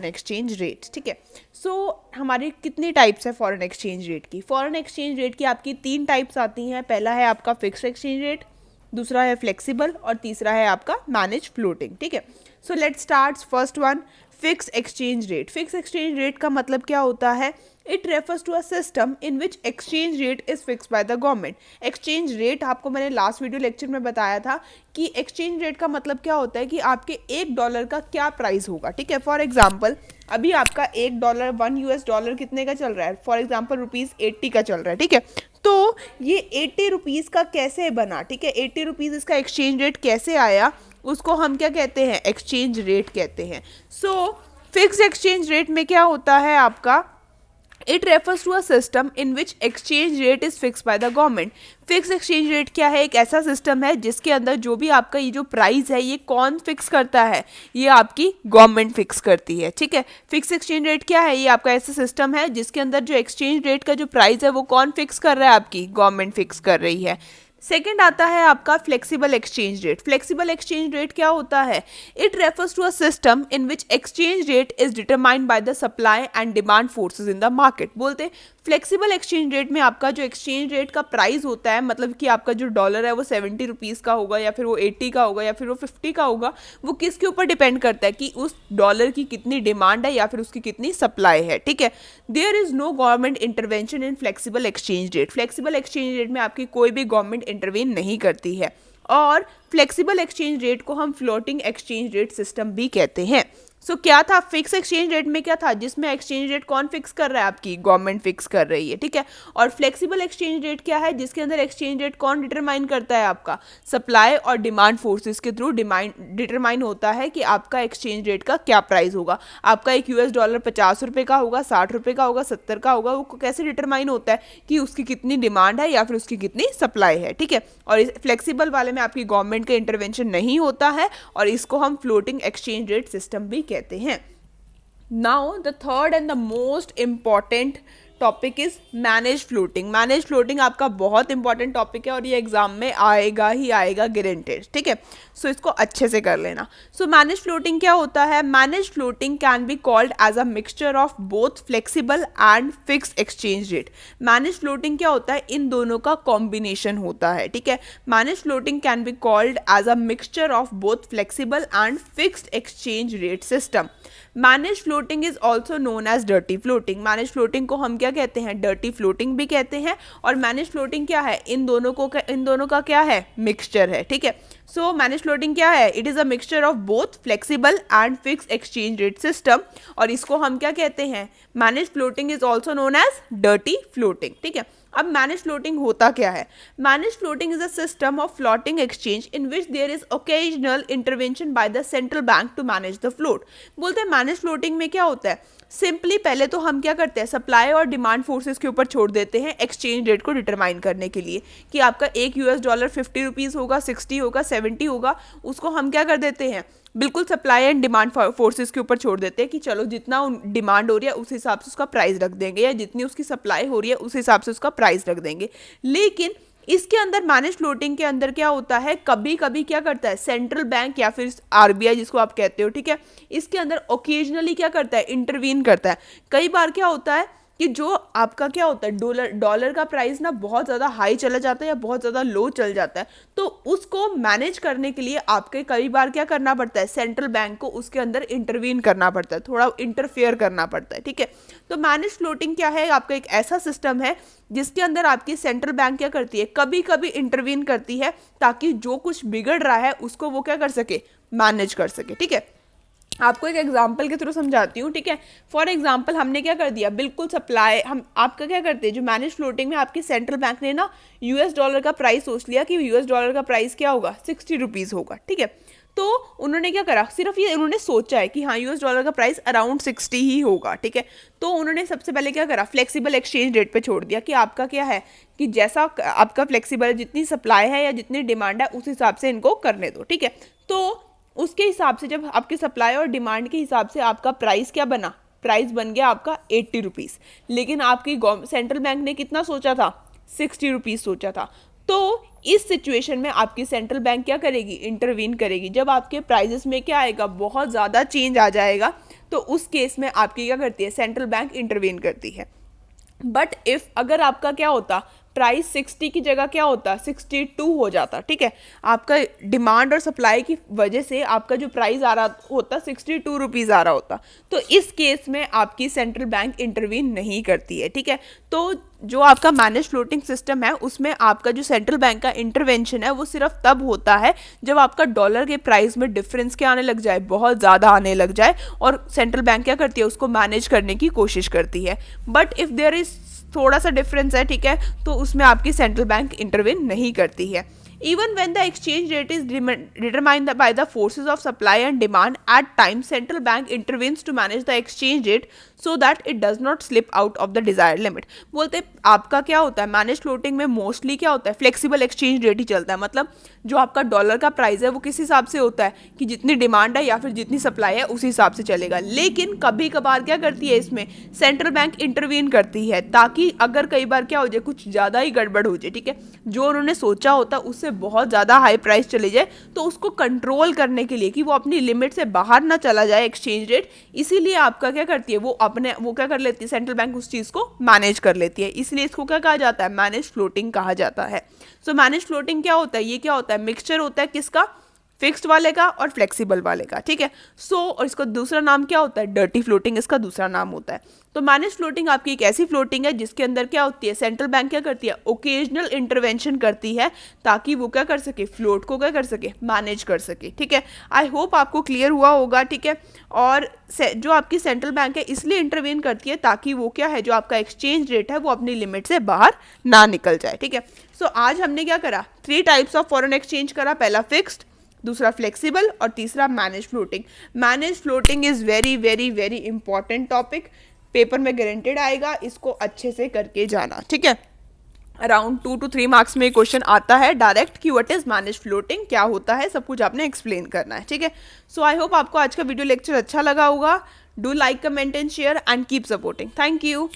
Exchange rate, ठीक है। सो हमारी कितनी टाइप्स है फॉरेन एक्सचेंज रेट की? फॉरेन एक्सचेंज रेट की आपकी 3 टाइप्स आती हैं। पहला है आपका फिक्स्ड एक्सचेंज रेट, दूसरा है फ्लेक्सिबल और तीसरा है आपका मैनेज फ्लोटिंग, ठीक है। So let's start first one, fixed exchange rate. Fixed exchange rate का मतलब क्या होता है? It refers to a system in which exchange rate is fix by the government. Exchange rate आपको मैंने लास्ट वीडियो लेक्चर में बताया था कि एक्सचेंज रेट का मतलब क्या होता है कि आपके $1 का क्या प्राइस होगा, ठीक है। फॉर एग्जाम्पल अभी आपका $1 $1 कितने का चल रहा है? फॉर एग्जाम्पल ₹80 का चल रहा है, ठीक है। तो ये ₹80 का कैसे बना, ठीक है, ₹80 इसका एक्सचेंज रेट कैसे आया, उसको हम क्या कहते हैं? एक्सचेंज रेट कहते हैं। सो फिक्स्ड एक्सचेंज रेट में क्या होता है आपका? It refers to a system in which exchange rate is fix by the government. Fix exchange rate क्या है? एक ऐसा सिस्टम है जिसके अंदर जो भी आपका ये जो प्राइस है ये कौन फिक्स करता है? ये आपकी गवर्नमेंट फिक्स करती है, ठीक है। फिक्स एक्सचेंज रेट क्या है? ये आपका ऐसा सिस्टम है जिसके अंदर जो एक्सचेंज रेट का जो प्राइस है वो कौन फिक्स कर रहा है? आपकी गवर्नमेंट फिक्स कर रही है। सेकेंड आता है आपका flexible exchange rate. Flexible exchange rate क्या होता है? It refers to a system in which exchange rate is determined by the supply and demand forces in the market. बोलते फ्लेक्सिबल एक्सचेंज रेट में आपका जो एक्सचेंज रेट का price होता है, मतलब कि आपका जो डॉलर है वो ₹70 का होगा या फिर वो 80 का होगा या फिर वो 50 का होगा, वो किसके ऊपर डिपेंड करता है कि उस डॉलर की कितनी डिमांड है या फिर उसकी कितनी सप्लाई है, ठीक है। There is no government intervention in flexible exchange rate. Flexible exchange rate में आपकी कोई भी गवर्नमेंट इंटरवेन नहीं करती है। और फ्लेक्सिबल एक्सचेंज रेट को हम फ्लोटिंग एक्सचेंज रेट सिस्टम भी कहते हैं। सो क्या था फिक्स एक्सचेंज रेट में? क्या था जिसमें एक्सचेंज रेट कौन फिक्स कर रहा है? आपकी गवर्नमेंट फिक्स कर रही है, ठीक है। और फ्लेक्सिबल एक्सचेंज रेट क्या है? जिसके अंदर एक्सचेंज रेट कौन डिटरमाइन करता है? आपका सप्लाई और डिमांड फोर्सेस के थ्रू डिटरमाइन होता है कि आपका एक्सचेंज रेट का क्या प्राइस होगा। आपका एक $50 ₹50 का होगा, ₹60 का होगा, 70 का होगा, वो कैसे डिटरमाइन होता है कि उसकी कितनी डिमांड है या फिर उसकी कितनी सप्लाई है, ठीक है। और इस फ्लेक्सिबल वाले में आपकी गवर्नमेंट का इंटरवेंशन नहीं होता है और इसको हम फ्लोटिंग एक्सचेंज रेट सिस्टम भी कहते हैं। Now the third and the most important topic is manage floating. Manage floating आपका बहुत इंपॉर्टेंट टॉपिक है और ये एग्जाम में आएगा ही आएगा गारंटेड, ठीक है। सो इसको अच्छे से कर लेना। सो मैनेज फ्लोटिंग क्या होता है? Manage floating can be called as a mixture of both flexible and fixed exchange rate. Manage floating क्या होता है? इन दोनों का कॉम्बिनेशन होता है, ठीक है। Manage floating can be called as a mixture of both flexible and fixed exchange rate system. Manage floating is also known as dirty floating. Manage floating को हम क्या कहते हैं? डर्टी फ्लोटिंग भी कहते हैं। और मैनेज फ्लोटिंग क्या है? इन दोनों का क्या है? मिक्सचर है, ठीक है। सो मैनेज फ्लोटिंग क्या है? It is a mixture of both flexible and fixed exchange rate system. और इसको हम क्या कहते हैं? Manage floating is also known as dirty floating, ठीक है। अब मैनेज फ्लोटिंग होता क्या है? Manage floating is a system of floating exchange in which there is occasional intervention by the central bank to manage the float. बोलते हैं manage floating में क्या होता है? सिंपली पहले तो हम क्या करते हैं? सप्लाई और डिमांड फोर्सेस के ऊपर छोड़ देते हैं एक्सचेंज रेट को डिटरमाइन करने के लिए कि आपका एक $50 ₹50 होगा, 60 होगा, 70 होगा। उसको हम क्या कर देते हैं? बिल्कुल सप्लाई एंड डिमांड फोर्सेस के ऊपर छोड़ देते हैं कि चलो जितना डिमांड हो रही है उस हिसाब से उसका प्राइस रख देंगे या जितनी उसकी सप्लाई हो रही है उस हिसाब से उसका प्राइस रख देंगे। लेकिन इसके अंदर मैनेज फ्लोटिंग के अंदर क्या होता है? कभी कभी क्या करता है सेंट्रल बैंक या फिर आरबीआई जिसको आप कहते हो, ठीक है, इसके अंदर ओकेजनली क्या करता है? इंटरवीन करता है। कई बार क्या होता है कि जो आपका क्या होता है डॉलर का प्राइस ना बहुत ज़्यादा हाई चला जाता है या बहुत ज़्यादा लो चल जाता है, तो उसको मैनेज करने के लिए आपके कई बार क्या करना पड़ता है? सेंट्रल बैंक को उसके अंदर इंटरवीन करना पड़ता है, थोड़ा इंटरफेयर करना पड़ता है, ठीक है। तो मैनेज फ्लोटिंग क्या है? आपका एक ऐसा सिस्टम है जिसके अंदर आपकी सेंट्रल बैंक क्या करती है? कभी कभी इंटरवीन करती है ताकि जो कुछ बिगड़ रहा है उसको वो क्या कर सके? मैनेज कर सके, ठीक है। आपको एक एग्जाम्पल के थ्रू समझाती हूँ, ठीक है। फॉर एग्जाम्पल हमने क्या कर दिया? बिल्कुल सप्लाई हम आपका क्या करते हैं? जो मैनेज फ्लोटिंग में आपकी सेंट्रल बैंक ने ना $US का प्राइस सोच लिया कि $US का प्राइस क्या होगा? ₹60 होगा, ठीक है। तो उन्होंने क्या करा? सिर्फ ये उन्होंने सोचा है कि हाँ $US का प्राइस अराउंड 60 ही होगा, ठीक है। तो उन्होंने सबसे पहले क्या करा? फ्लेक्सिबल एक्सचेंज रेट पे छोड़ दिया कि आपका क्या है कि जैसा आपका फ्लेक्सिबल जितनी सप्लाई है या जितनी डिमांड है उस हिसाब से इनको करने दो, ठीक है। तो उसके हिसाब से जब आपकी सप्लाई और डिमांड के हिसाब से आपका प्राइस क्या बना? प्राइस बन गया आपका ₹80। लेकिन आपकी सेंट्रल बैंक ने कितना सोचा था? ₹60 सोचा था। तो इस सिचुएशन में आपकी सेंट्रल बैंक क्या करेगी? इंटरवीन करेगी। जब आपके प्राइजेस में क्या आएगा? बहुत ज़्यादा चेंज आ जाएगा, तो उस केस में आपकी क्या करती है, सेंट्रल बैंक इंटरवीन करती है। बट इफ अगर आपका क्या होता, प्राइस 60 की जगह क्या होता, 62 हो जाता, ठीक है, आपका डिमांड और सप्लाई की वजह से आपका जो प्राइस आ रहा होता 62 रुपीज़ आ रहा होता, तो इस केस में आपकी सेंट्रल बैंक इंटरवीन नहीं करती है, ठीक है। तो जो आपका मैनेज फ्लोटिंग सिस्टम है उसमें आपका जो सेंट्रल बैंक का इंटरवेंशन है वो सिर्फ तब होता है जब आपका डॉलर के प्राइस में डिफरेंस क्या आने लग जाए, बहुत ज़्यादा आने लग जाए, और सेंट्रल बैंक क्या करती है, उसको मैनेज करने की कोशिश करती है। बट इफ़ देयर इज थोड़ा सा डिफरेंस है, ठीक है, तो उसमें आपकी सेंट्रल बैंक इंटरवेन नहीं करती है। Even when the exchange rate is determined by the forces of supply and demand, at times central bank intervenes to manage the exchange rate so that it does not slip out of the desired limit. बोलते आपका क्या होता है, manage floating में mostly क्या होता है, flexible exchange rate ही चलता है। मतलब जो आपका डॉलर का प्राइस है वो किस हिसाब से होता है कि जितनी डिमांड है या फिर जितनी सप्लाई है उस हिसाब से चलेगा। लेकिन कभी कभार क्या करती है, इसमें सेंट्रल बैंक इंटरवीन करती है ताकि अगर कई बार क्या हो जाए, कुछ ज़्यादा ही गड़बड़ हो जाए, ठीक है, जो उन्होंने सोचा होता है उससे बहुत ज़्यादा हाई प्राइस चले जाए, तो उसको कंट्रोल करने के लिए कि वो अपनी लिमिट से बाहर ना चला जाए एक्सचेंज रेट, इसीलिए आपका क्या करती है, वो क्या कर लेती है, सेंट्रल बैंक उस चीज़ को मैनेज कर लेती है। इसलिए इसको क्या कहा जाता है, मैनेज फ्लोटिंग कहा जाता है। सो मैनेज फ्लोटिंग क्या होता है, ये क्या होता है, मिक्सचर होता है किसका, फिक्स्ड वाले का और फ्लेक्सिबल वाले का, ठीक है। और इसका दूसरा नाम क्या होता है, डर्टी फ्लोटिंग इसका दूसरा नाम होता है। तो मैनेज फ्लोटिंग आपकी एक ऐसी फ्लोटिंग है जिसके अंदर क्या होती है, सेंट्रल बैंक क्या करती है, ओकेजनल इंटरवेंशन करती है ताकि वो क्या कर सके, फ्लोट को क्या कर सके, मैनेज कर सके, ठीक है। आई होप आपको क्लियर हुआ होगा, ठीक है। और जो आपकी सेंट्रल बैंक है इसलिए इंटरवेन करती है ताकि वो क्या है, जो आपका एक्सचेंज रेट है वो अपनी लिमिट से बाहर ना निकल जाए, ठीक है। सो आज हमने क्या करा, 3 टाइप्स ऑफ फॉरेन एक्सचेंज करा, पहला फिक्स्ड, दूसरा फ्लेक्सिबल और तीसरा manage floating. Manage floating is very very very important topic, paper में गारंटेड आएगा, इसको अच्छे से करके जाना, ठीक है। अराउंड 2 to 3 मार्क्स में क्वेश्चन आता है डायरेक्ट कि व्हाट इज मैनेज फ्लोटिंग, क्या होता है, सब कुछ आपने एक्सप्लेन करना है, ठीक है। सो आई होप आपको आज का वीडियो लेक्चर अच्छा लगा होगा। Do like, comment and share and keep supporting. Thank you.